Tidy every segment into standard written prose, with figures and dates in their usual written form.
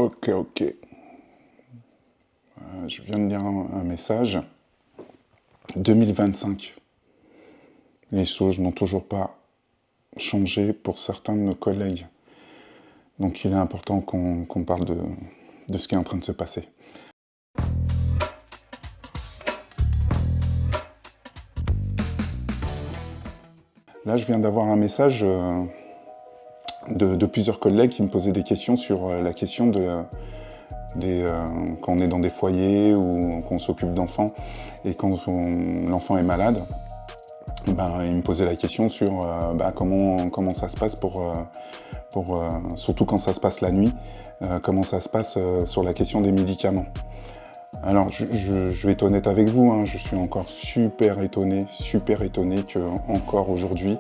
Ok. Je viens de lire un message. 2025. Les choses n'ont toujours pas changé pour certains de nos collègues. Donc il est important qu'on parle de ce qui est en train de se passer. Là, je viens d'avoir un message de plusieurs collègues qui me posaient des questions sur la question quand on est dans des foyers ou qu'on s'occupe d'enfants et quand l'enfant est malade. Ils me posaient la question sur comment ça se passe surtout quand ça se passe la nuit, comment ça se passe sur la question des médicaments. Alors, je vais être honnête avec vous, hein, je suis encore super étonné que encore aujourd'hui,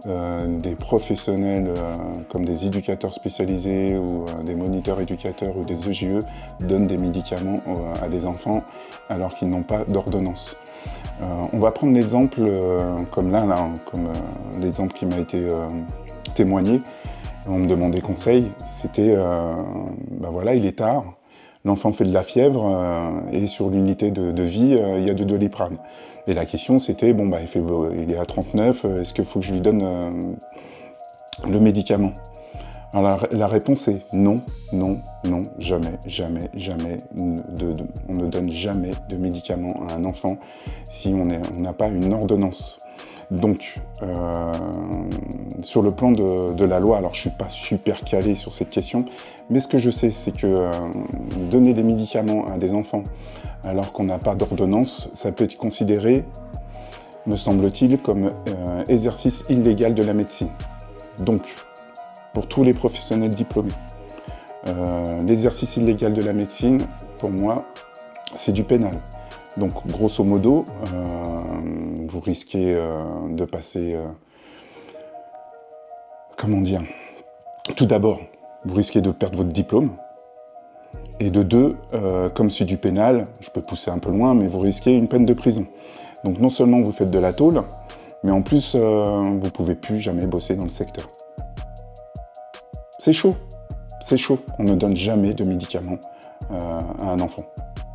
des professionnels comme des éducateurs spécialisés ou des moniteurs éducateurs ou des EJE donnent des médicaments à des enfants alors qu'ils n'ont pas d'ordonnance. On va prendre l'exemple comme l'exemple qui m'a été témoigné. On me demandait conseil, c'était il est tard, l'enfant fait de la fièvre et sur l'unité de vie, il y a du Doliprane. Et la question c'était, il est à 39, est-ce qu'il faut que je lui donne le médicament? Alors la réponse est non, jamais. On ne donne jamais de médicaments à un enfant si on n'a pas une ordonnance. Donc, sur le plan de la loi, alors je ne suis pas super calé sur cette question, mais ce que je sais, c'est que donner des médicaments à des enfants alors qu'on n'a pas d'ordonnance, ça peut être considéré, me semble-t-il, comme exercice illégal de la médecine. Donc, pour tous les professionnels diplômés, l'exercice illégal de la médecine, pour moi, c'est du pénal. Donc, grosso modo, vous risquez de passer... Tout d'abord, vous risquez de perdre votre diplôme. Et de deux, comme c'est du pénal, je peux pousser un peu loin, mais vous risquez une peine de prison. Donc, non seulement vous faites de la tôle, mais en plus, vous ne pouvez plus jamais bosser dans le secteur. C'est chaud. On ne donne jamais de médicaments à un enfant.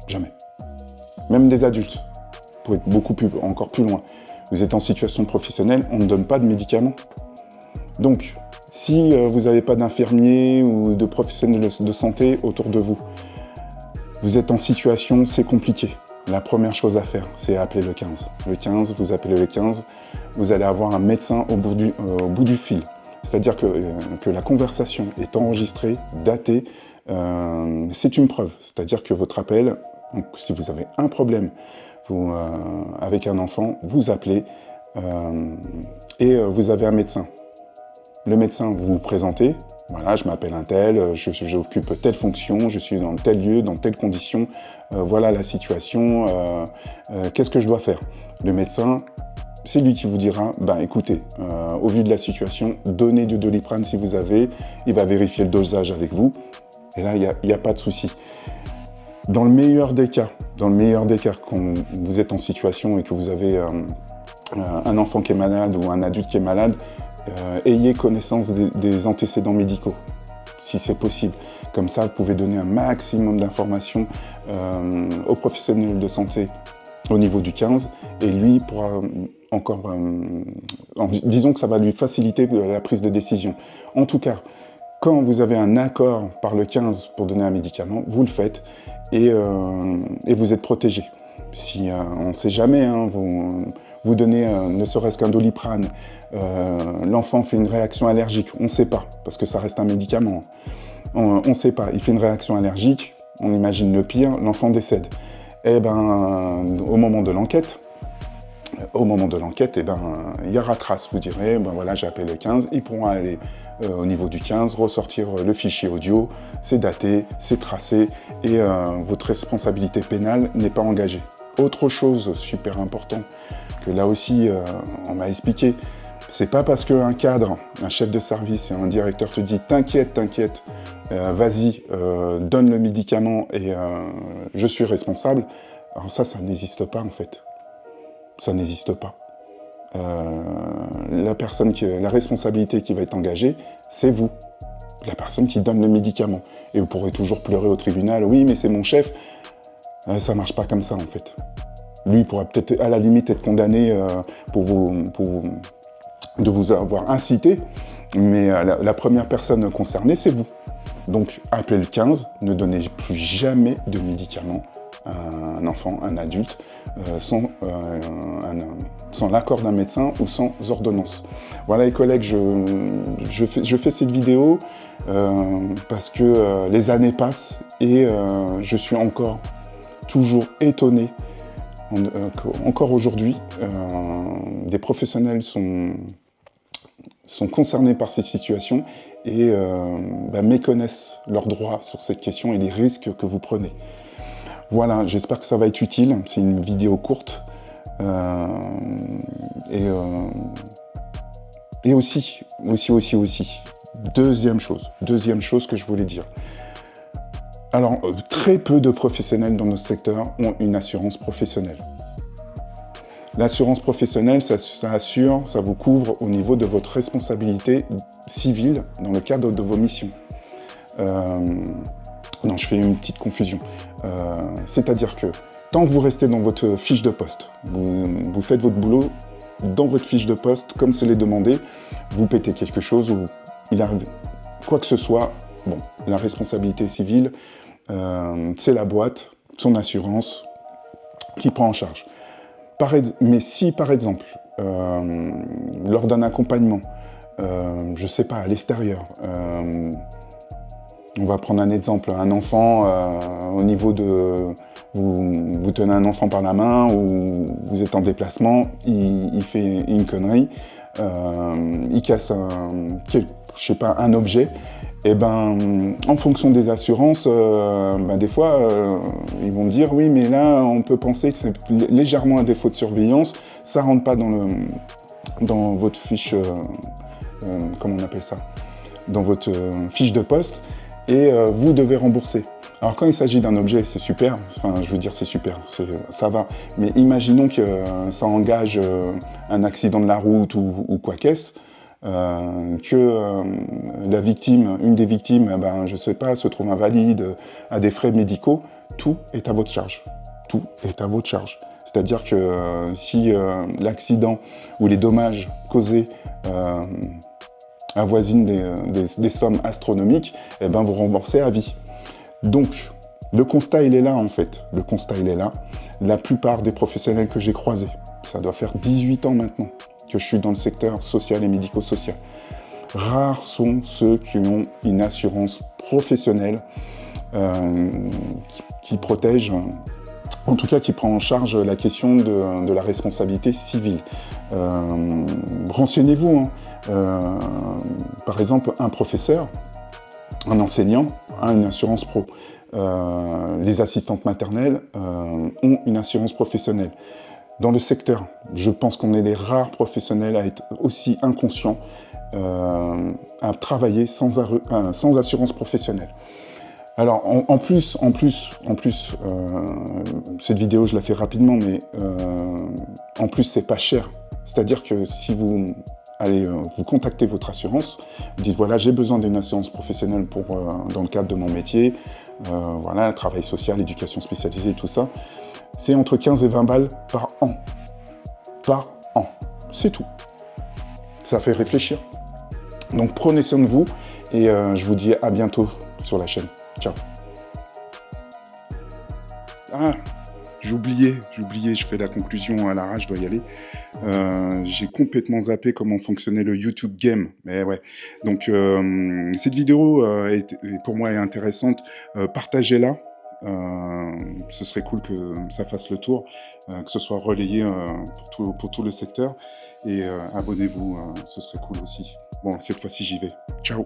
Jamais. Même des adultes, pour être encore plus loin. Vous êtes en situation professionnelle, on ne donne pas de médicaments. Donc, si vous n'avez pas d'infirmier ou de professionnels de santé autour de vous, vous êtes en situation, c'est compliqué. La première chose à faire, c'est appeler le 15. Le 15, vous appelez le 15, vous allez avoir un médecin au bout du fil. C'est-à-dire que la conversation est enregistrée, datée, c'est une preuve. C'est-à-dire que votre appel, si vous avez un problème avec un enfant, vous appelez et vous avez un médecin. Le médecin, vous vous présentez, voilà, je m'appelle un tel, j'occupe telle fonction, je suis dans tel lieu, dans telle condition, voilà la situation, qu'est-ce que je dois faire? Le médecin, c'est lui qui vous dira, écoutez, au vu de la situation, donnez du Doliprane si vous avez, il va vérifier le dosage avec vous, et là, il n'y a pas de souci. Dans le meilleur des cas, quand vous êtes en situation et que vous avez un enfant qui est malade ou un adulte qui est malade, ayez connaissance des antécédents médicaux, si c'est possible. Comme ça, vous pouvez donner un maximum d'informations aux professionnels de santé au niveau du 15, et lui pourra disons que ça va lui faciliter la prise de décision. En tout cas, quand vous avez un accord par le 15 pour donner un médicament, vous le faites et vous êtes protégé. Si on ne sait jamais, hein, vous donnez ne serait-ce qu'un Doliprane, l'enfant fait une réaction allergique, on ne sait pas, parce que ça reste un médicament. On ne sait pas, il fait une réaction allergique, on imagine le pire, l'enfant décède. Et au moment de l'enquête, il y aura trace, vous direz, j'ai appelé le 15, ils pourront aller au niveau du 15, ressortir le fichier audio, c'est daté, c'est tracé, et votre responsabilité pénale n'est pas engagée. Autre chose super important, que là aussi on m'a expliqué, c'est pas parce qu'un cadre, un chef de service et un directeur te dit t'inquiète, vas-y, donne le médicament et je suis responsable. Alors ça n'existe pas en fait. Ça n'existe pas. La responsabilité qui va être engagée, c'est vous, la personne qui donne le médicament. Et vous pourrez toujours pleurer au tribunal, oui, mais c'est mon chef. Ça marche pas comme ça, en fait. Lui pourrait peut-être, à la limite, être condamné de vous avoir incité, mais la première personne concernée, c'est vous. Donc, appelez le 15, ne donnez plus jamais de médicaments à un enfant, un adulte, sans l'accord d'un médecin ou sans ordonnance. Voilà les collègues, je fais cette vidéo parce que les années passent et je suis toujours étonné. Encore aujourd'hui, des professionnels sont concernés par ces situations et méconnaissent leurs droits sur cette question et les risques que vous prenez. Voilà, j'espère que ça va être utile. C'est une vidéo courte. Et aussi, deuxième chose que je voulais dire. Alors, très peu de professionnels dans notre secteur ont une assurance professionnelle. L'assurance professionnelle, ça vous couvre au niveau de votre responsabilité civile dans le cadre de vos missions. Non, je fais une petite confusion. C'est-à-dire que tant que vous restez dans votre fiche de poste, vous faites votre boulot dans votre fiche de poste, comme c'est les demandé, vous pétez quelque chose ou il arrive quoi que ce soit, bon, la responsabilité civile, c'est la boîte, son assurance, qui prend en charge. Mais si, par exemple, lors d'un accompagnement, je ne sais pas, à l'extérieur, on va prendre un exemple, un enfant, au niveau de... Vous tenez un enfant par la main ou vous êtes en déplacement, il fait une connerie, il casse un objet, et en fonction des assurances, des fois, ils vont dire oui, mais là, on peut penser que c'est légèrement un défaut de surveillance, ça rentre pas dans votre fiche, comment on appelle ça, dans votre fiche de poste, et vous devez rembourser. Alors quand il s'agit d'un objet, c'est super, enfin je veux dire c'est super, ça va, mais imaginons que ça engage un accident de la route ou quoi qu'est-ce, que la victime, une des victimes, je sais pas, se trouve invalide, a des frais médicaux, tout est à votre charge. Tout est à votre charge. C'est-à-dire que si l'accident ou les dommages causés avoisinent des sommes astronomiques, vous remboursez à vie. Donc, le constat, il est là, en fait. Le constat, il est là. La plupart des professionnels que j'ai croisés, ça doit faire 18 ans maintenant que je suis dans le secteur social et médico-social. Rares sont ceux qui ont une assurance professionnelle qui protège, en tout cas qui prend en charge la question de la responsabilité civile. Renseignez-vous. Par exemple, un professeur, un enseignant a une assurance pro. Les assistantes maternelles ont une assurance professionnelle. Dans le secteur, je pense qu'on est les rares professionnels à être aussi inconscients à travailler sans assurance professionnelle. Alors, en plus, cette vidéo, je la fais rapidement, mais en plus, c'est pas cher. C'est-à-dire que si vous contactez votre assurance, vous dites voilà, j'ai besoin d'une assurance professionnelle dans le cadre de mon métier, voilà, travail social, éducation spécialisée, tout ça. C'est entre 15 et 20 balles par an. Par an. C'est tout. Ça fait réfléchir. Donc prenez soin de vous et je vous dis à bientôt sur la chaîne. Ciao. Ah, j'ai oublié, je fais la conclusion à l'arrache, je dois y aller. J'ai complètement zappé comment fonctionnait le YouTube Game. Mais ouais. Donc cette vidéo pour moi est intéressante. Partagez-la. Ce serait cool que ça fasse le tour, que ce soit relayé pour tout le secteur. Et abonnez-vous, ce serait cool aussi. Bon, cette fois-ci j'y vais. Ciao.